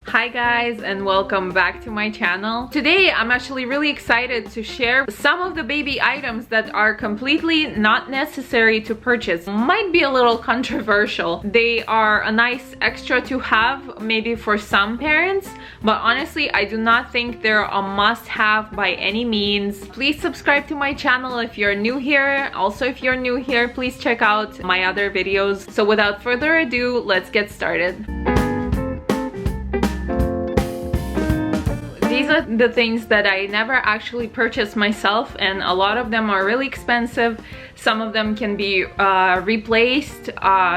Hi guys, and welcome back to my channel. Today I'm actually really excited to share some of the baby items that are completely not necessary to purchase. Might be a little controversial. They are a nice extra to have maybe for some parents, but honestly I do not think they're a must-have by any means. Please subscribe to my channel if you're new here. Also, if you're new here, please check out my other videos. So without further ado, let's get started. These are the things that I never actually purchased myself, and a lot of them are really expensive. Some of them can be replaced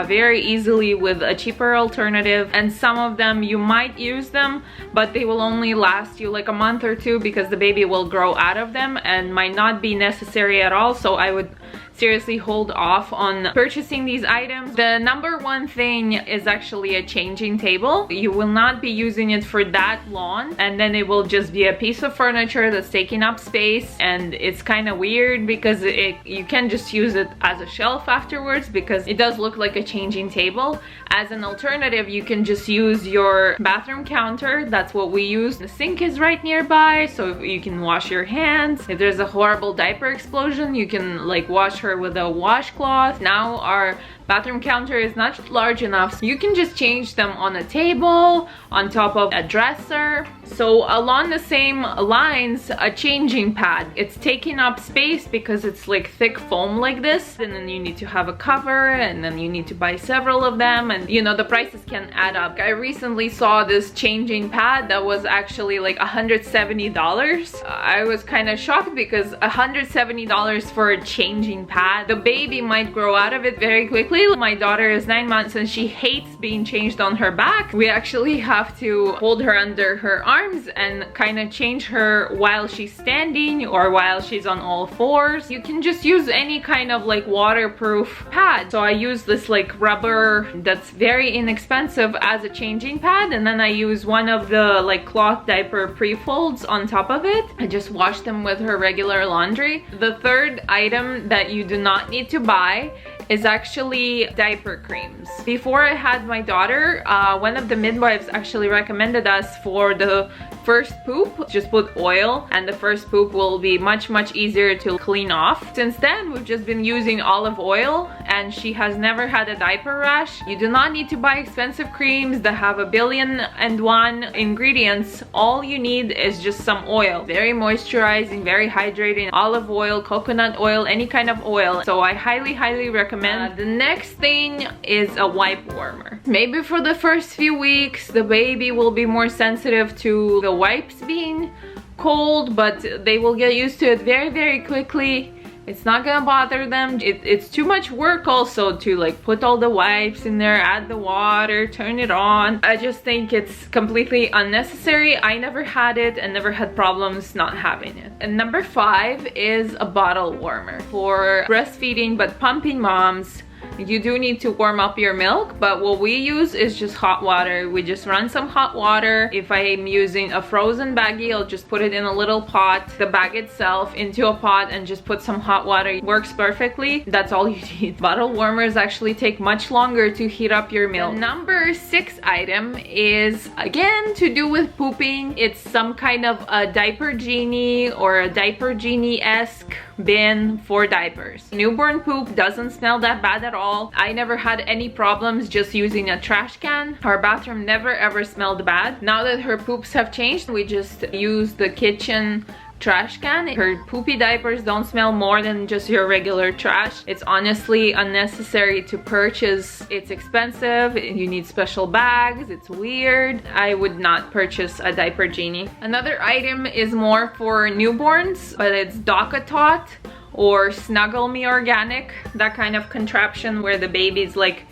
very easily with a cheaper alternative, and some of them you might use them, but they will only last you like a month or two because the baby will grow out of them and might not be necessary at all. So I would seriously hold off on purchasing these items. The number one thing is actually a changing table. You will not be using it for that long, and then it will just be a piece of furniture that's taking up space, and it's kind of weird because you can just use it as a shelf afterwards because it does look like a changing table. As an alternative, you can just use your bathroom counter. That's what we use. The sink is right nearby, so you can wash your hands. If there's a horrible diaper explosion, you can like wash her with a washcloth. Now our bathroom counter is not large enough, so you can just change them on a table, on top of a dresser. So along the same lines, a changing pad. It's taking up space because it's like thick foam like this, and then you need to have a cover, and then you need to buy several of them, and you know, the prices can add up. I recently saw this changing pad that was actually like $170. I was kind of shocked because $170 for a changing pad. The baby might grow out of it very quickly. My daughter is 9 months and she hates being changed on her back. We actually have to hold her under her arms and kind of change her while she's standing or while she's on all fours. You can just use any kind of like waterproof pad. So I use this like rubber that's very inexpensive as a changing pad, and then I use one of the like cloth diaper pre-folds on top of it. I just wash them with her regular laundry. The third item that you do not need to buy is actually diaper creams. Before I had my daughter, one of the midwives actually recommended us for the first poop, just put oil and the first poop will be much easier to clean off. Since then, we've just been using olive oil and she has never had a diaper rash. You do not need to buy expensive creams that have 1,000,001 ingredients. All you need is just some oil. Very moisturizing, very hydrating. Olive oil, coconut oil, any kind of oil. So I highly recommend. The next thing is a wipe warmer. Maybe for the first few weeks the baby will be more sensitive to the wipes being cold, but they will get used to it very quickly. It's not gonna bother them. It's too much work also to like put all the wipes in there, add the water, turn it on. I just think it's completely unnecessary. I never had it and never had problems not having it. And number 5 is a bottle warmer for breastfeeding but pumping moms. You do need to warm up your milk, but what we use is just hot water. We just run some hot water. If I'm using a frozen baggie, I'll just put it in a little pot, the bag itself into a pot, and just put some hot water. It works perfectly. That's all you need. Bottle warmers actually take much longer to heat up your milk. The number 6 item is again to do with pooping. It's some kind of a Diaper Genie or a Diaper Genie-esque bin for diapers. Newborn poop doesn't smell that bad at all. I never had any problems just using a trash can. Our bathroom never ever smelled bad. Now that her poops have changed, we just use the kitchen trash can. Her poopy diapers don't smell more than just your regular trash. It's honestly unnecessary to purchase. It's expensive, you need special bags, it's weird. I would not purchase a Diaper Genie. Another item is more for newborns, but it's Docet or Snuggle Me Organic, that kind of contraption where the baby's like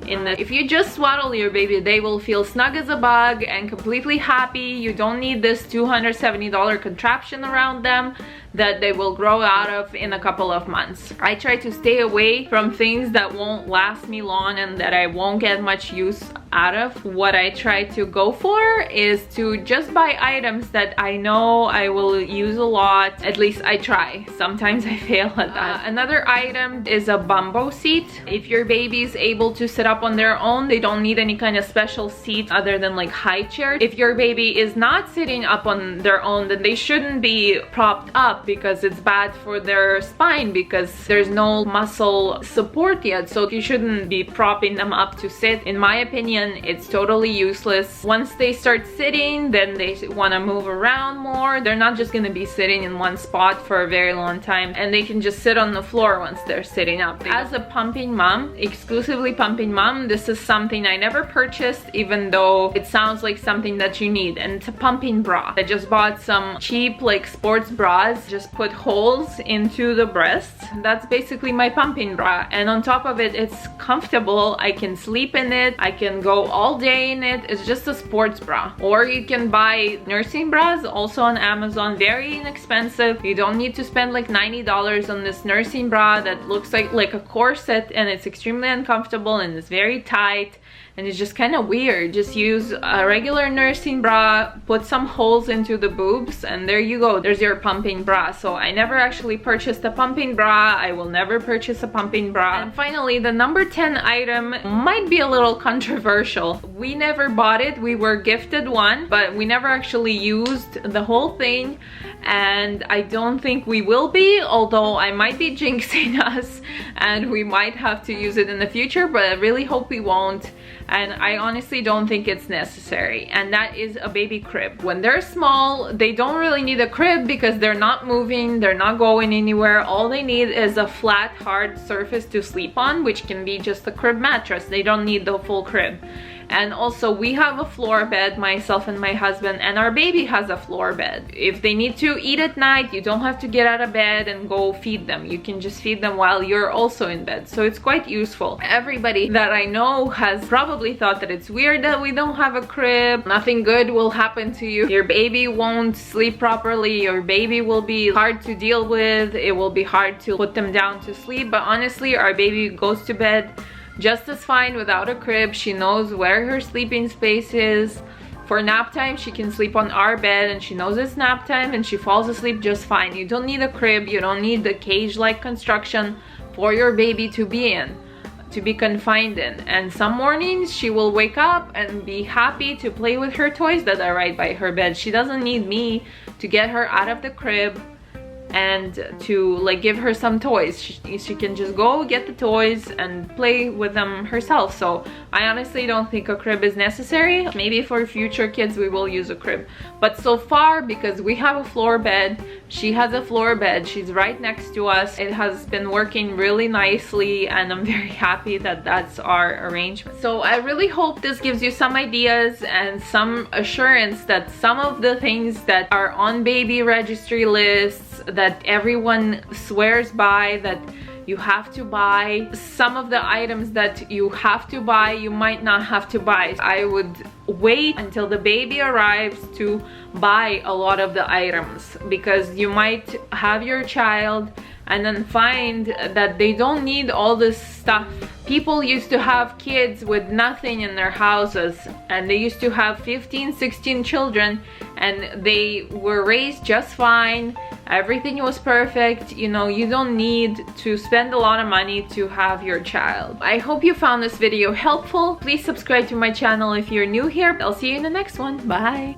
if you just swaddle your baby, they will feel snug as a bug and completely happy. You don't need this $270 contraption around them. that they will grow out of in a couple of months. I try to stay away from things that won't last me long and that I won't get much use out of. What I try to go for is to just buy items that I know I will use a lot. At least I try. Sometimes I fail at that. Another item is a umbo seat. If your baby is able to sit up on their own, they don't need any kind of special seat other than like high chair. If your baby is not sitting up on their own, then they shouldn't be propped up because it's bad for their spine because there's no muscle support yet. So you shouldn't be propping them up to sit. In my opinion, it's totally useless. Once they start sitting, then they want to move around more. They're not just going to be sitting in one spot for a very long time, and they can just sit on the floor once they're sitting up. As a pumping mom, exclusively pumping mom, this is something I never purchased, even though it sounds like something that you need, and it's a pumping bra. I just bought some cheap like sports bras, just put holes into the breasts. That's basically my pumping bra, and on top of it, it's comfortable. I can sleep in it, I can go all day in it. It's just a sports bra. Or you can buy nursing bras also on Amazon, very inexpensive. You don't need to spend like $90 on this nursing bra that looks like a corset, and it's extremely uncomfortable and it's very tight and it's just kind of weird. Just use a regular nursing bra, put some holes into the boobs, and there you go. There's your pumping bra. So I never actually purchased a pumping bra. I will never purchase a pumping bra. And finally, the number 10 item might be a little controversial. We never bought it. We were gifted one, but we never actually used the whole thing, and I don't think we will be, although I might be jinxing us and we might have to use it in the future, but I really hope we won't. And I honestly don't think it's necessary, and that is a baby crib. When they're small, they don't really need a crib because they're not moving, they're not going anywhere. All they need is a flat, hard surface to sleep on, which can be just a crib mattress. They don't need the full crib. And also, we have a floor bed, myself and my husband, and our baby has a floor bed. If they need to eat at night, you don't have to get out of bed and go feed them. You can just feed them while you're also in bed. So it's quite useful. Everybody that I know has probably thought that it's weird that we don't have a crib. Nothing good will happen to you. Your baby won't sleep properly. Your baby will be hard to deal with. It will be hard to put them down to sleep. But honestly, our baby goes to bed just as fine without a crib. She knows where her sleeping space is. For nap time, she can sleep on our bed and she knows it's nap time and she falls asleep just fine. You don't need a crib. You don't need the cage-like construction for your baby to be in, to be confined in. And some mornings she will wake up and be happy to play with her toys that are right by her bed. She doesn't need me to get her out of the crib and to like give her some toys. She can just go get the toys and play with them herself. So I honestly don't think a crib is necessary. Maybe for future kids we will use a crib, but so far, because we have a floor bed, she has a floor bed, she's right next to us, it has been working really nicely, and I'm very happy that that's our arrangement. So I really hope this gives you some ideas and some assurance that some of the things that are on baby registry lists that everyone swears by, that you have to buy, some of the items that you have to buy, you might not have to buy. I would wait until the baby arrives to buy a lot of the items, because you might have your child and then find that they don't need all this stuff. People used to have kids with nothing in their houses, and they used to have 15, 16 children, and they were raised just fine. Everything was perfect. You know, you don't need to spend a lot of money to have your child. I hope you found this video helpful. Please subscribe to my channel if you're new here. I'll see you in the next one. Bye.